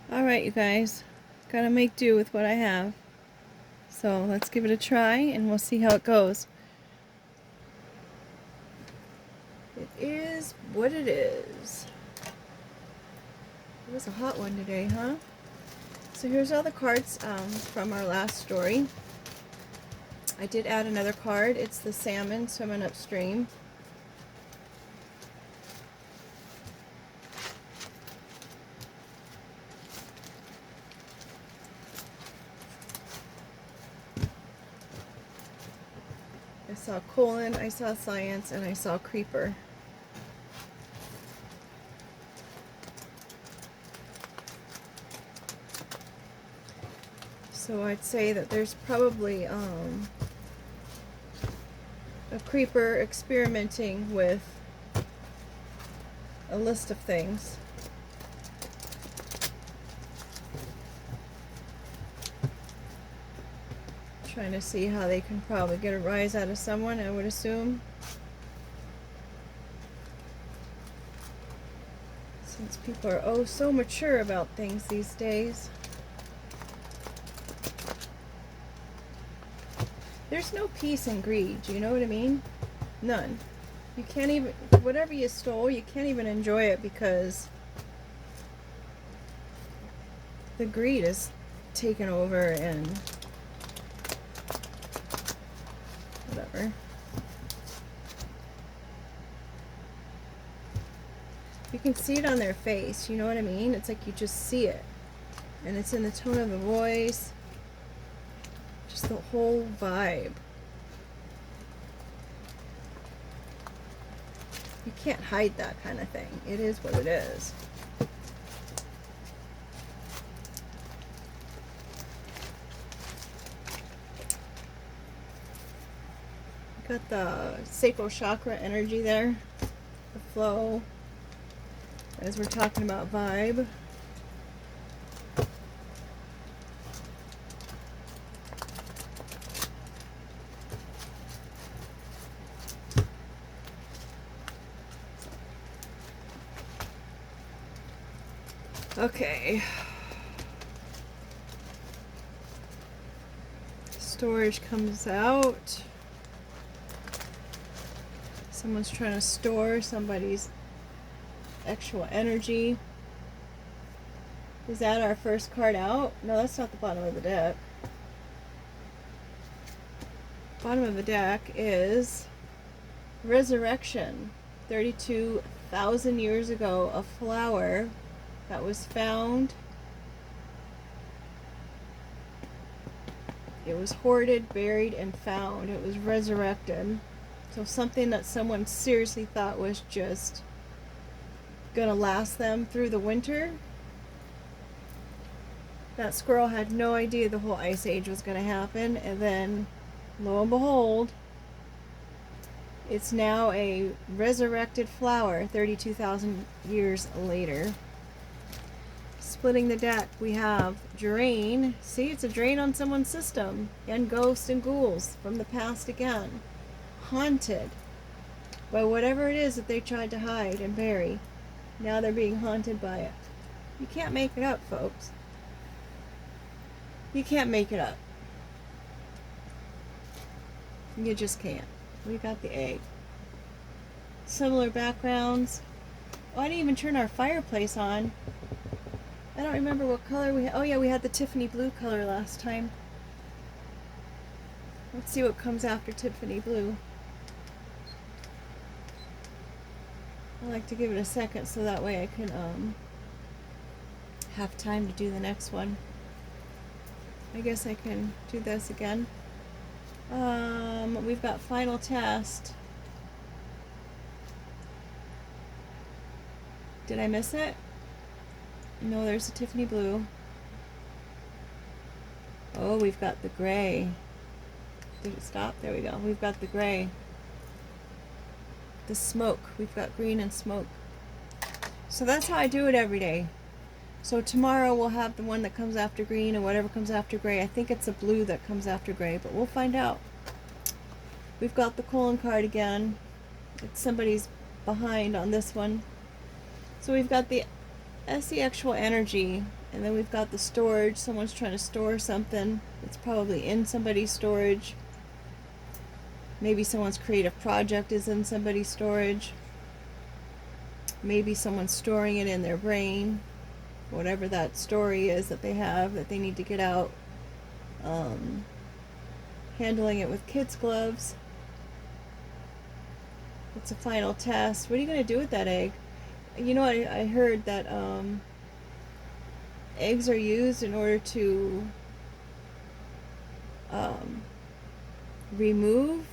Alright, you guys. Gotta make do with what I have. So let's give it a try and we'll see how it goes. It is what it is. It was a hot one today, huh? So here's all the cards from our last story. I did add another card. It's the salmon swimming upstream. I saw colon, I saw science, and I saw creeper. So I'd say that there's probably a creeper experimenting with a list of things. Trying to see how they can probably get a rise out of someone, I would assume. Since people are so mature about things these days. There's no peace in greed, do you know what I mean? None. You can't even, whatever you stole, you can't even enjoy it because the greed is taken over and whatever. You can see it on their face, you know what I mean? It's like you just see it. And it's in the tone of the voice. Just the whole vibe. You can't hide that kind of thing. It is what it is. Got the sacral chakra energy there. The flow. As we're talking about vibe. Okay. Storage comes out. Someone's trying to store somebody's actual energy. Is that our first card out? No, that's not the bottom of the deck. Bottom of the deck is Resurrection. 32,000 years ago, a flower that was found. It was hoarded, buried, and found. It was resurrected. So something that someone seriously thought was just gonna last them through the winter. That squirrel had no idea the whole ice age was gonna happen, and then lo and behold, it's now a resurrected flower 32,000 years later. Splitting the deck, we have drain. See, it's a drain on someone's system. And ghosts and ghouls from the past again. Haunted by whatever it is that they tried to hide and bury. Now they're being haunted by it. You can't make it up, folks. You can't make it up. You just can't. We got the egg. Similar backgrounds. Oh, I didn't even turn our fireplace on. I don't remember what color we had. Oh yeah, we had the Tiffany blue color last time. Let's see what comes after Tiffany blue. I like to give it a second so that way I can have time to do the next one. I guess I can do this again. We've got final test. Did I miss it? No, there's a Tiffany blue. Oh, we've got the gray. Did it stop? There we go. We've got the gray. The smoke. We've got green and smoke. So that's how I do it every day. So tomorrow we'll have the one that comes after green and whatever comes after gray. I think it's a blue that comes after gray, but we'll find out. We've got the colon card again. It's somebody's behind on this one. So we've got the That's the actual energy. And then we've got the storage. Someone's trying to store something. It's probably in somebody's storage. Maybe someone's creative project is in somebody's storage. Maybe someone's storing it in their brain. Whatever that story is that they have that they need to get out. Handling it with kids' gloves. It's a final test. What are you going to do with that egg? You know, I heard that eggs are used in order to remove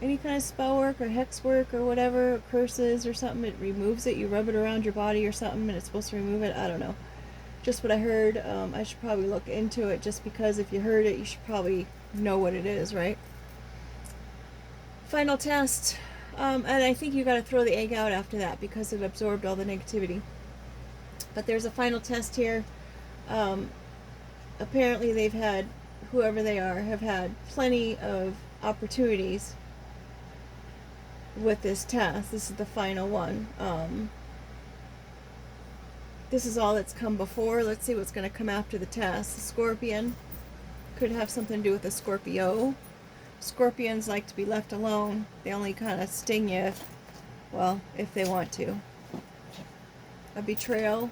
any kind of spell work or hex work or whatever, or curses or something. It removes it. You rub it around your body or something and it's supposed to remove it. I don't know. Just what I heard. I should probably look into it, just because if you heard it, you should probably know what it is, right? Final test. And I think you got to throw the egg out after that because it absorbed all the negativity. But there's a final test here. Apparently they've had, whoever they are, have had plenty of opportunities with this test. This is the final one. This is all that's come before. Let's see what's going to come after the test. The scorpion could have something to do with the Scorpio. Scorpions like to be left alone. They only kind of sting you if they want to. A betrayal.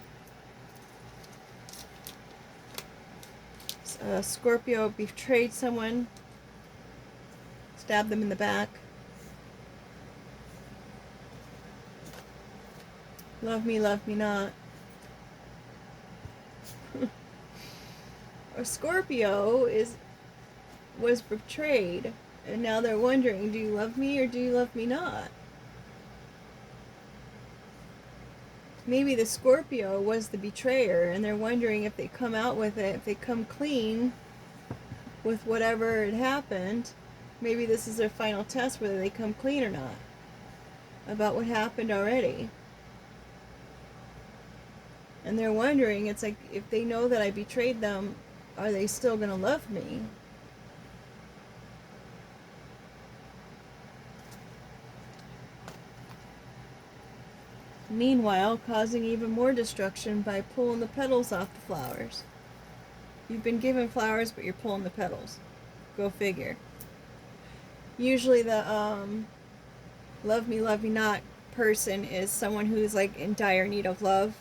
Scorpio betrayed someone. Stabbed them in the back. Love me not. A Scorpio was betrayed, and now they're wondering, do you love me or do you love me not? Maybe the Scorpio was the betrayer, and they're wondering if they come out with it, if they come clean with whatever had happened. Maybe this is their final test, whether they come clean or not about what happened already. And they're wondering, it's like, if they know that I betrayed them, are they still going to love me? Meanwhile, causing even more destruction by pulling the petals off the flowers. You've been given flowers, but you're pulling the petals. Go figure. Usually the love me not person is someone who's like in dire need of love.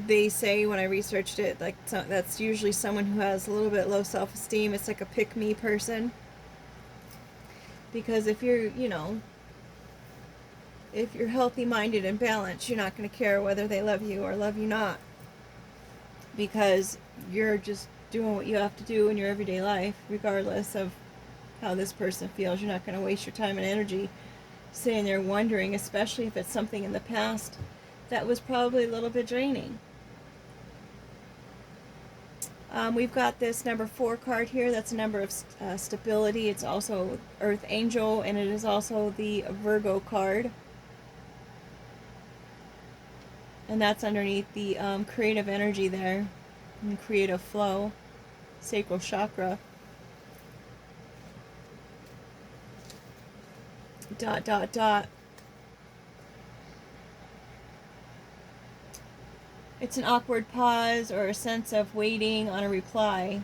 They say, when I researched it, like, that's usually someone who has a little bit low self-esteem. It's like a pick-me person. Because if you're, if you're healthy-minded and balanced, you're not going to care whether they love you or love you not. Because you're just doing what you have to do in your everyday life, regardless of how this person feels. You're not going to waste your time and energy sitting there wondering, especially if it's something in the past that was probably a little bit draining. We've got this number 4 card here. That's a number of stability. It's also Earth Angel, and it is also the Virgo card. And that's underneath the creative energy there, and creative flow, sacral chakra. ... It's an awkward pause or a sense of waiting on a reply.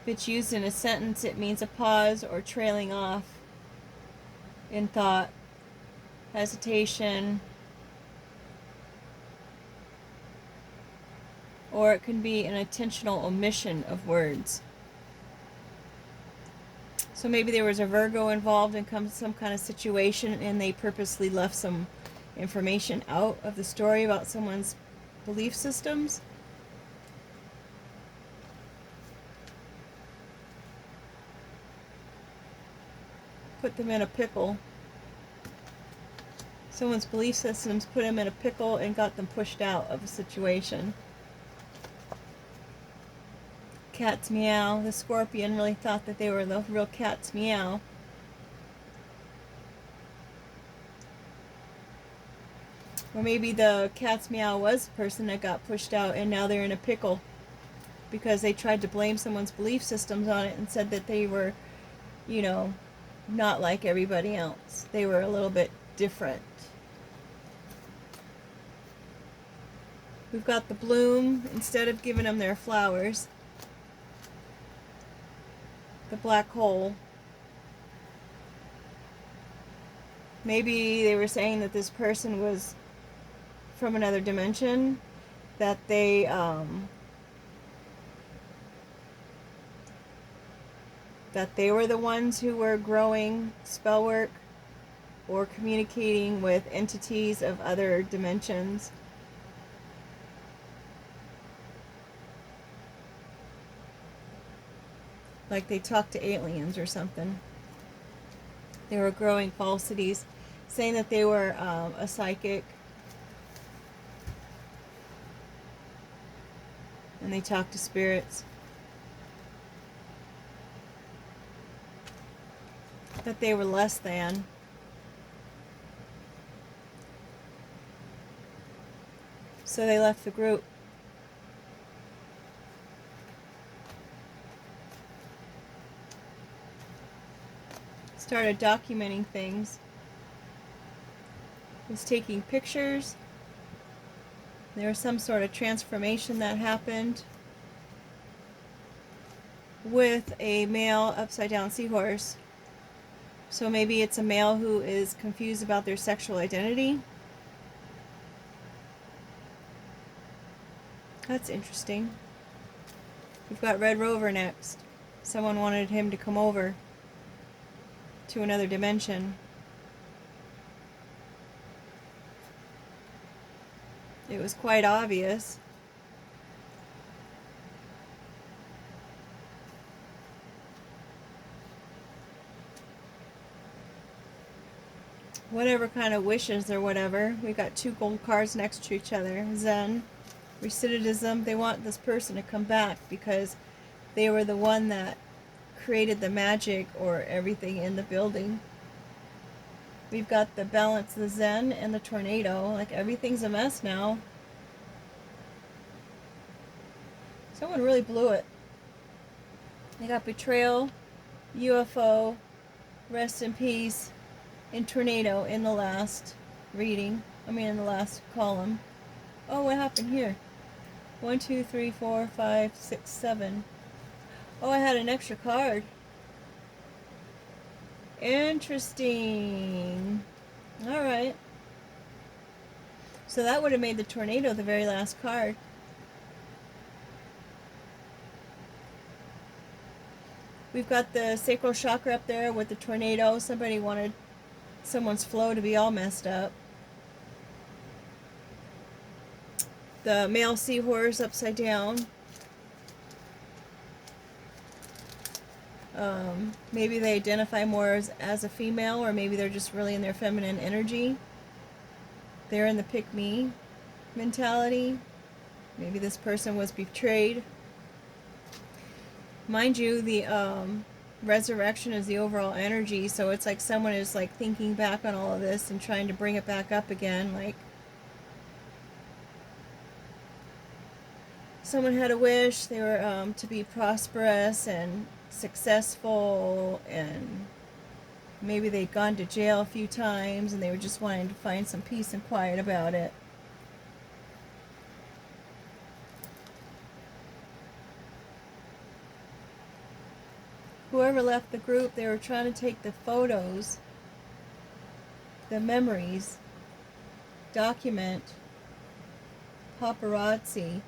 If it's used in a sentence, it means a pause or trailing off in thought, hesitation, or it can be an intentional omission of words. So maybe there was a Virgo involved in some kind of situation, and they purposely left some information out of the story about someone's belief systems. Put them in a pickle. Someone's belief systems put them in a pickle and got them pushed out of a situation. Cat's meow. The Scorpion really thought that they were the real cat's meow. Or maybe the cat's meow was the person that got pushed out, and now they're in a pickle because they tried to blame someone's belief systems on it and said that they were, not like everybody else. They were a little bit different. We've got the bloom. Instead of giving them their flowers, the black hole. Maybe they were saying that this person was from another dimension, that they were the ones who were growing spell work or communicating with entities of other dimensions. Like they talked to aliens or something. They were growing falsities, saying that they were a psychic. And they talked to spirits. That they were less than. So they left the group. Started documenting things. Was taking pictures. There was some sort of transformation that happened with a male upside down seahorse. So maybe it's a male who is confused about their sexual identity. That's interesting. We've got Red Rover next. Someone wanted him to come over to another dimension. It was quite obvious. Whatever kind of wishes or whatever. We got two gold cards next to each other. Zen, recidivism. They want this person to come back because they were the one that created the magic or everything in the building. We've got the balance, the Zen, and the tornado. Like everything's a mess now. Someone really blew it. They got betrayal, UFO, rest in peace, and tornado in the last reading. In the last column. Oh, what happened here? 1, 2, 3, 4, 5, 6, 7. Oh, I had an extra card. Interesting. Alright. So that would have made the tornado the very last card. We've got the sacral chakra up there with the tornado. Somebody wanted someone's flow to be all messed up. The male seahorse upside down. Maybe they identify more as a female, or maybe they're just really in their feminine energy. They're in the pick me mentality. Maybe this person was betrayed. Mind you, the resurrection is the overall energy, so it's like someone is like thinking back on all of this and trying to bring it back up again. Like someone had a wish, they were to be prosperous and successful, and maybe they'd gone to jail a few times and they were just wanting to find some peace and quiet about it. Whoever left the group, they were trying to take the photos, the memories, document, paparazzi,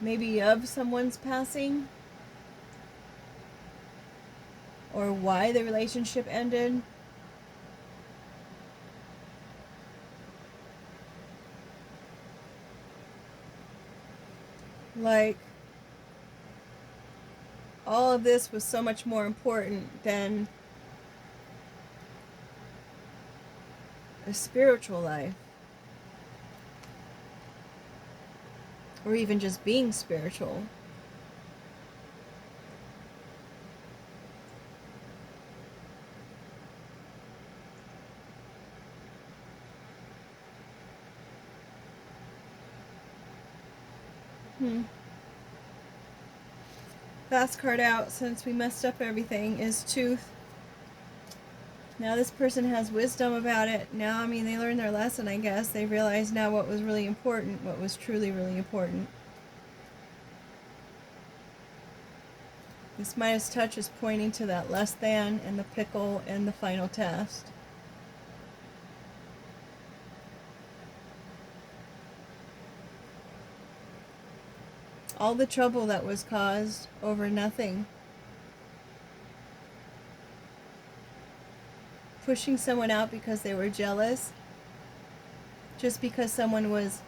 maybe of someone's passing, or why the relationship ended. Like, all of this was so much more important than a spiritual life. Or even just being spiritual. Last card out, since we messed up everything, is Tooth. Now this person has wisdom about it. Now, I mean, they learned their lesson, I guess. They realized now what was really important, what was truly really important. This Midas touch is pointing to that less than and the pickle and the final test. All the trouble that was caused over nothing. Pushing someone out because they were jealous. Just because someone was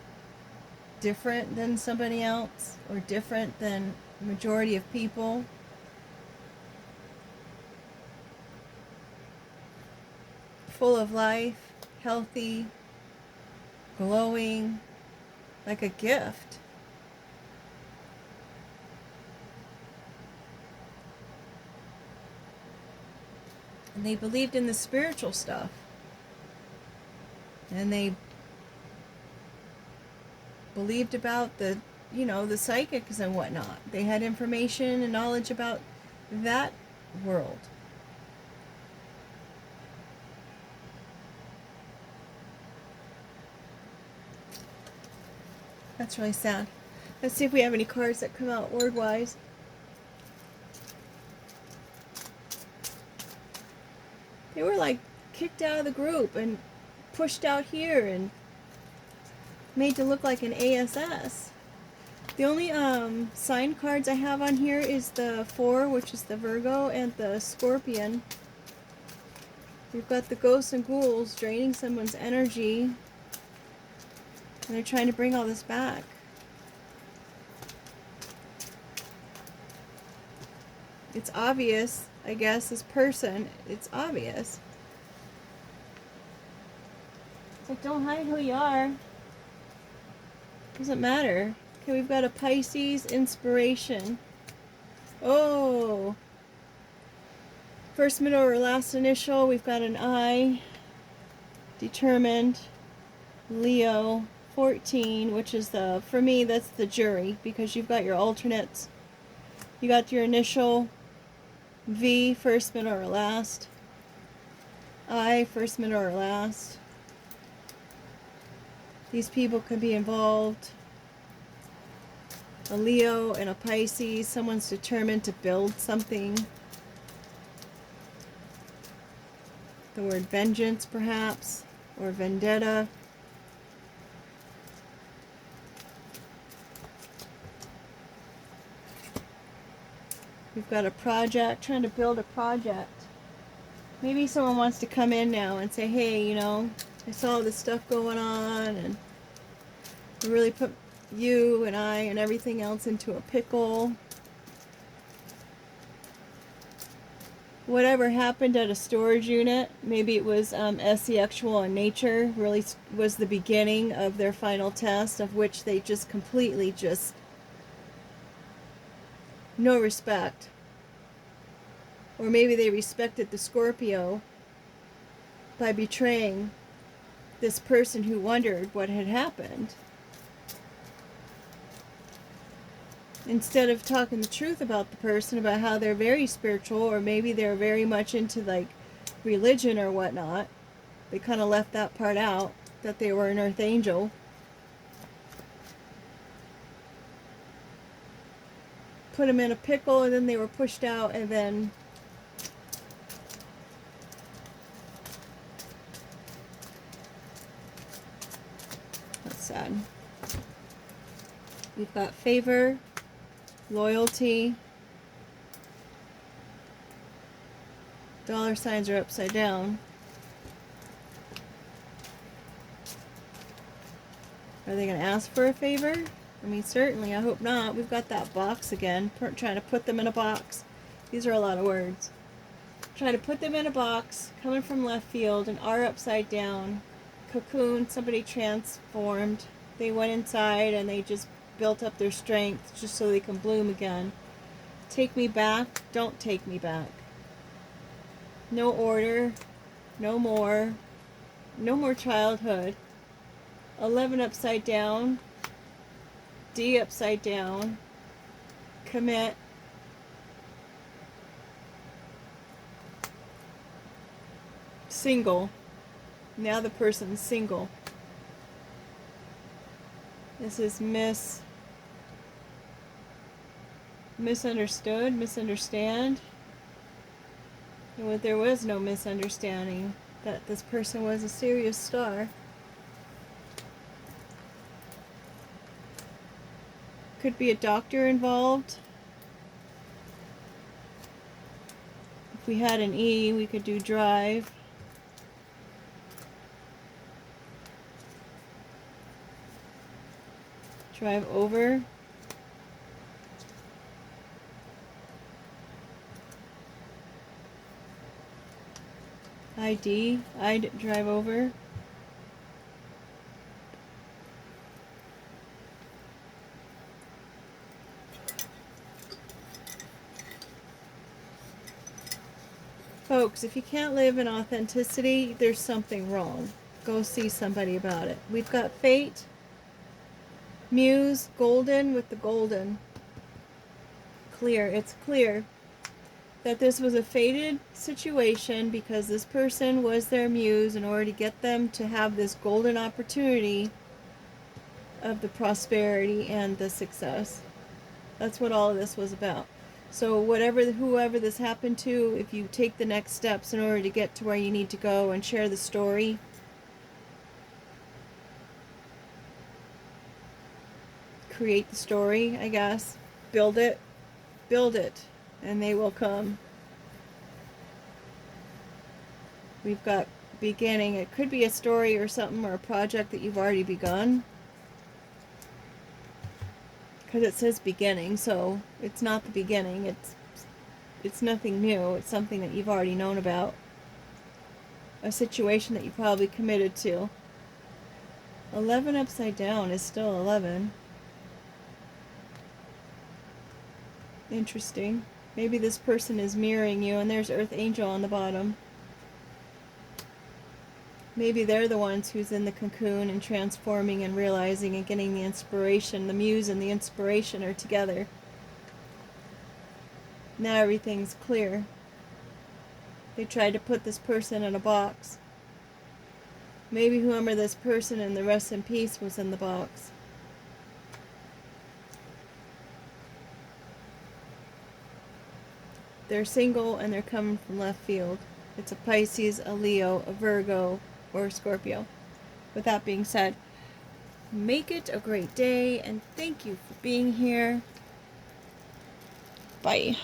different than somebody else or different than the majority of people. Full of life, healthy, glowing, like a gift. And they believed in the spiritual stuff. And they believed about the, the psychics and whatnot. They had information and knowledge about that world. That's really sad. Let's see if we have any cards that come out word-wise. They were like kicked out of the group and pushed out here and made to look like an ASS. The only sign cards I have on here is the 4, which is the Virgo, and the Scorpion. We've got the ghosts and ghouls draining someone's energy. And they're trying to bring all this back. It's obvious, I guess, this person, it's obvious. It's like, don't hide who you are. Doesn't matter. Okay, we've got a Pisces inspiration. Oh. First, middle, or last initial, we've got an I. Determined. Leo. 14, which is the, for me, that's the jury, because you've got your alternates. You got your initial V, first, middle, or last. I, first, middle, or last. These people could be involved. A Leo and a Pisces. Someone's determined to build something. The word vengeance, perhaps, or vendetta. We've got a project, trying to build a project. Maybe someone wants to come in now and say, hey, I saw all this stuff going on and it really put you and I and everything else into a pickle. Whatever happened at a storage unit, maybe it was sexual in nature, really was the beginning of their final test, of which they just completely no respect. Or maybe they respected the Scorpio by betraying this person who wondered what had happened. Instead of talking the truth about the person, about how they're very spiritual, or maybe they're very much into like religion or whatnot, they kind of left that part out, that they were an earth angel. Put them in a pickle, and then they were pushed out, and then that's sad. We've got favor, loyalty. Dollar signs are upside down. Are they going to ask for a favor? I mean, certainly, I hope not. We've got that box again, trying to put them in a box. These are a lot of words. Trying to put them in a box, coming from left field, an R upside down. Cocoon, somebody transformed. They went inside and they just built up their strength just so they can bloom again. Take me back, don't take me back. No order, no more childhood. 11 upside down. D upside down. Commit. single. Now the person's single. This is misunderstood, misunderstand. And there was no misunderstanding that this person was a serious star. Could be a doctor involved. If we had an E, we could do drive. Drive over. ID, I'd drive over. Folks, if you can't live in authenticity, there's something wrong. Go see somebody about it. We've got fate, muse, golden with the golden. Clear. It's clear that this was a fated situation because this person was their muse in order to get them to have this golden opportunity of the prosperity and the success. That's what all of this was about. So whoever this happened to, if you take the next steps in order to get to where you need to go and share the story, create the story, I guess, build it, and they will come. We've got beginning. It could be a story or something or a project that you've already begun. Because it says beginning, so it's not the beginning. It's nothing new. It's something that you've already known about. A situation that you probably committed to. 11 upside down is still 11. Interesting. Maybe this person is mirroring you, and there's Earth Angel on the bottom. Maybe they're the ones who's in the cocoon and transforming and realizing and getting the inspiration. The muse and the inspiration are together. Now everything's clear. They tried to put this person in a box. Maybe whoever this person in the rest in peace was in the box. They're single and they're coming from left field. It's a Pisces, a Leo, a Virgo, or a Scorpio. With that being said, make it a great day and thank you for being here. Bye.